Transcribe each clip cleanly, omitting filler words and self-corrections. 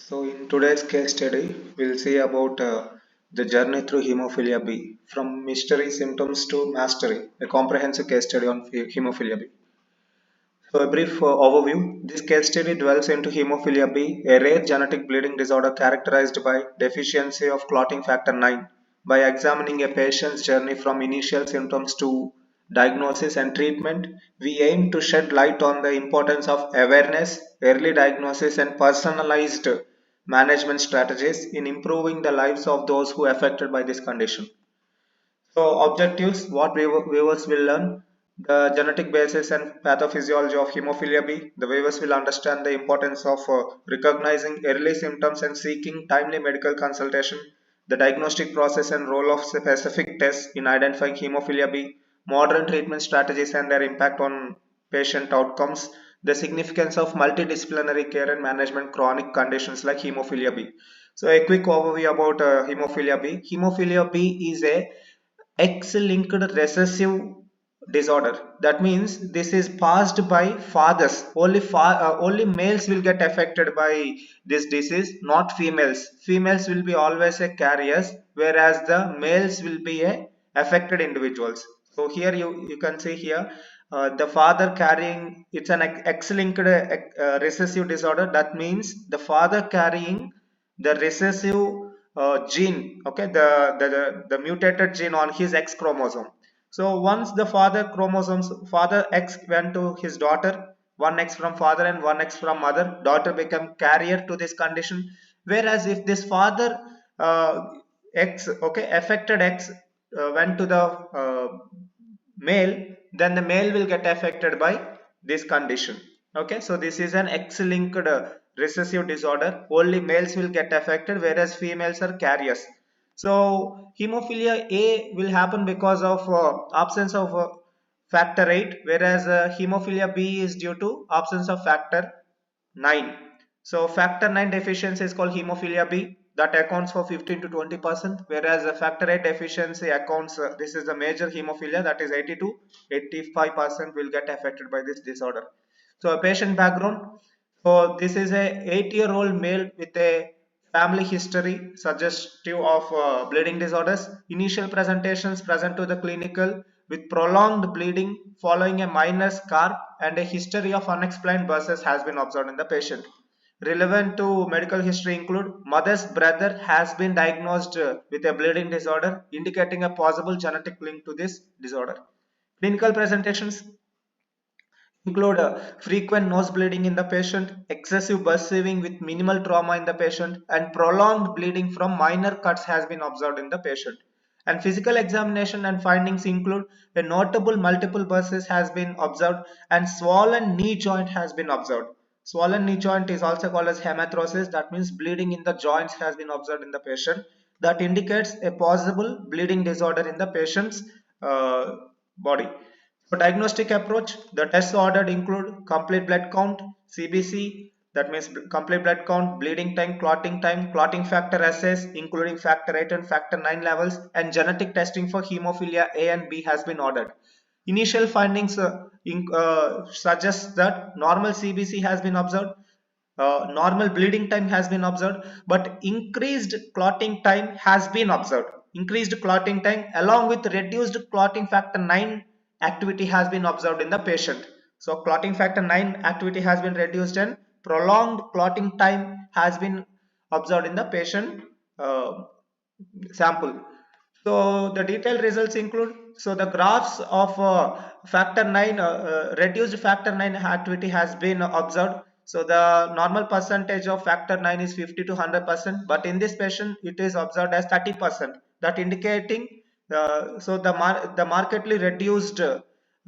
So in today's case study, we'll see about the journey through hemophilia B, from mystery symptoms to mastery, a comprehensive case study on hemophilia B. So a brief overview. This case study dwells into hemophilia B, a rare genetic bleeding disorder characterized by deficiency of clotting factor 9. By examining a patient's journey from initial symptoms to diagnosis and treatment, we aim to shed light on the importance of awareness, early diagnosis and personalized management strategies in improving the lives of those who are affected by this condition. So objectives, what viewers will learn: the genetic basis and pathophysiology of hemophilia B. The viewers will understand the importance of recognizing early symptoms and seeking timely medical consultation, the diagnostic process and role of specific tests in identifying hemophilia B, modern treatment strategies and their impact on patient outcomes, the significance of multidisciplinary care and management chronic conditions like hemophilia B. So a quick overview about hemophilia B. Hemophilia B is a X-linked recessive disorder. That means this is passed by fathers. Only males will get affected by this disease, not females. Females will be always a carriers, whereas the males will be a affected individuals. So here you can see here the father carrying, it's an X-linked recessive disorder. That means the father carrying the recessive gene, okay, the mutated gene on his X chromosome. So once the father X went to his daughter, one X from father and one X from mother, daughter become carrier to this condition. Whereas if this father X, okay, affected X went to the male, then the male will get affected by this condition. Okay, so this is an X-linked recessive disorder. Only males will get affected, whereas females are carriers. So hemophilia A will happen because of absence of factor 8, whereas hemophilia B is due to absence of factor 9. So factor 9 deficiency is called hemophilia B, that accounts for 15 to 20%, whereas the factor 8 deficiency accounts, this is the major hemophilia, that is 80 to 85% will get affected by this disorder. So a patient background. So this is a 8-year-old male with a family history suggestive of bleeding disorders. Initial presentations present to the clinical with prolonged bleeding following a minor scar, and a history of unexplained bursts has been observed in the patient. Relevant to medical history include mother's brother has been diagnosed with a bleeding disorder, indicating a possible genetic link to this disorder. Clinical presentations include frequent nose bleeding in the patient, excessive bursting with minimal trauma in the patient, and prolonged bleeding from minor cuts has been observed in the patient. And physical examination and findings include a notable multiple bursts has been observed, and swollen knee joint has been observed. Swollen knee joint is also called as hematorosis. That means bleeding in the joints has been observed in the patient. That indicates a possible bleeding disorder in the patient's body. For diagnostic approach, the tests ordered include complete blood count, CBC, that means complete blood count, bleeding time, clotting factor assays, including factor 8 and factor 9 levels, and genetic testing for hemophilia A and B has been ordered. Initial findings suggest that normal CBC has been observed, normal bleeding time has been observed, but increased clotting time has been observed. Increased clotting time along with reduced clotting factor 9 activity has been observed in the patient. So clotting factor 9 activity has been reduced and prolonged clotting time has been observed in the patient sample. So the detailed results include, so the graphs of factor 9, reduced factor 9 activity has been observed. So the normal percentage of factor 9 is 50 to 100%, but in this patient it is observed as 30%, that indicating so the markedly reduced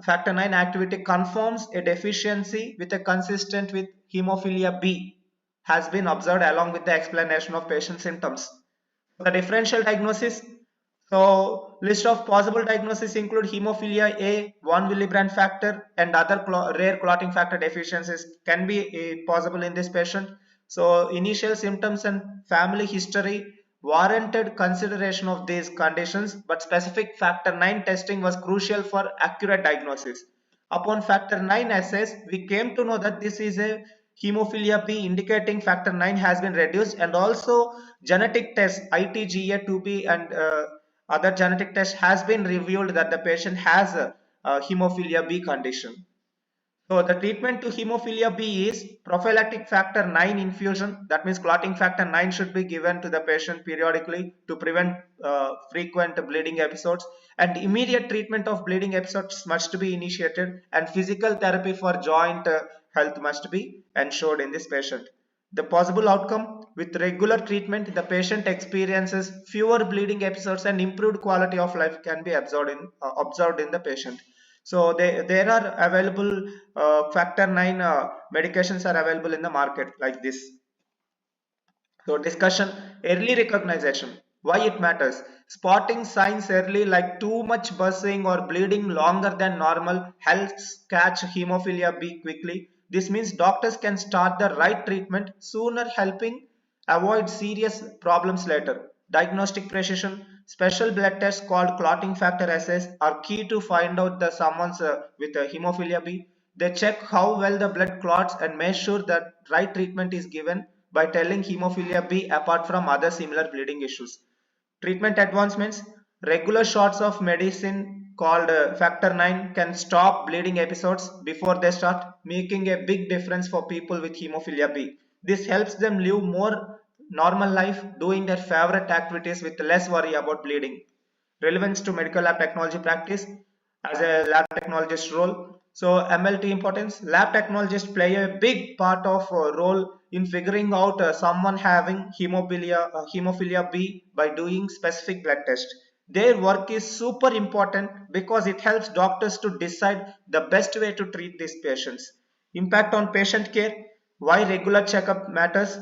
factor 9 activity confirms a deficiency with a consistent with hemophilia B has been observed along with the explanation of patient symptoms. The differential diagnosis. So list of possible diagnoses include hemophilia A, 1 Willebrand factor, and other rare clotting factor deficiencies can be possible in this patient. So initial symptoms and family history warranted consideration of these conditions, but specific factor 9 testing was crucial for accurate diagnosis. Upon factor 9 assays, we came to know that this is a hemophilia B indicating factor 9 has been reduced, and also genetic test ITGA2B and other genetic test has been revealed that the patient has a hemophilia B condition. So the treatment to hemophilia B is prophylactic factor 9 infusion. That means clotting factor 9 should be given to the patient periodically to prevent frequent bleeding episodes, and immediate treatment of bleeding episodes must be initiated, and physical therapy for joint health must be ensured in this patient. The possible outcome: with regular treatment, the patient experiences fewer bleeding episodes and improved quality of life can be observed in the patient. So there are available factor 9 medications are available in the market like this. So discussion: early recognition, why it matters. Spotting signs early like too much buzzing or bleeding longer than normal helps catch hemophilia B quickly. This means doctors can start the right treatment sooner, helping avoid serious problems later. Diagnostic precision: special blood tests called clotting factor assays are key to find out the someone's with hemophilia B. They check how well the blood clots and make sure that right treatment is given by telling hemophilia B apart from other similar bleeding issues. Treatment advancements: regular shots of medicine called factor 9 can stop bleeding episodes before they start, making a big difference for people with hemophilia B. This helps them live more normal life, doing their favorite activities with less worry about bleeding. Relevance to medical lab technology practice as a lab technologist role. So MLT importance: lab technologists play a big part of role in figuring out someone having hemophilia B by doing specific blood test. Their work is super important because it helps doctors to decide the best way to treat these patients. Impact on patient care: why regular checkup matters.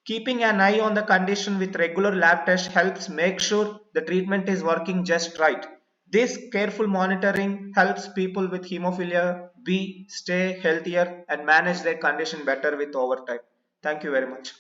Keeping an eye on the condition with regular lab tests helps make sure the treatment is working just right. This careful monitoring helps people with hemophilia B stay healthier and manage their condition better with over time. Thank you very much.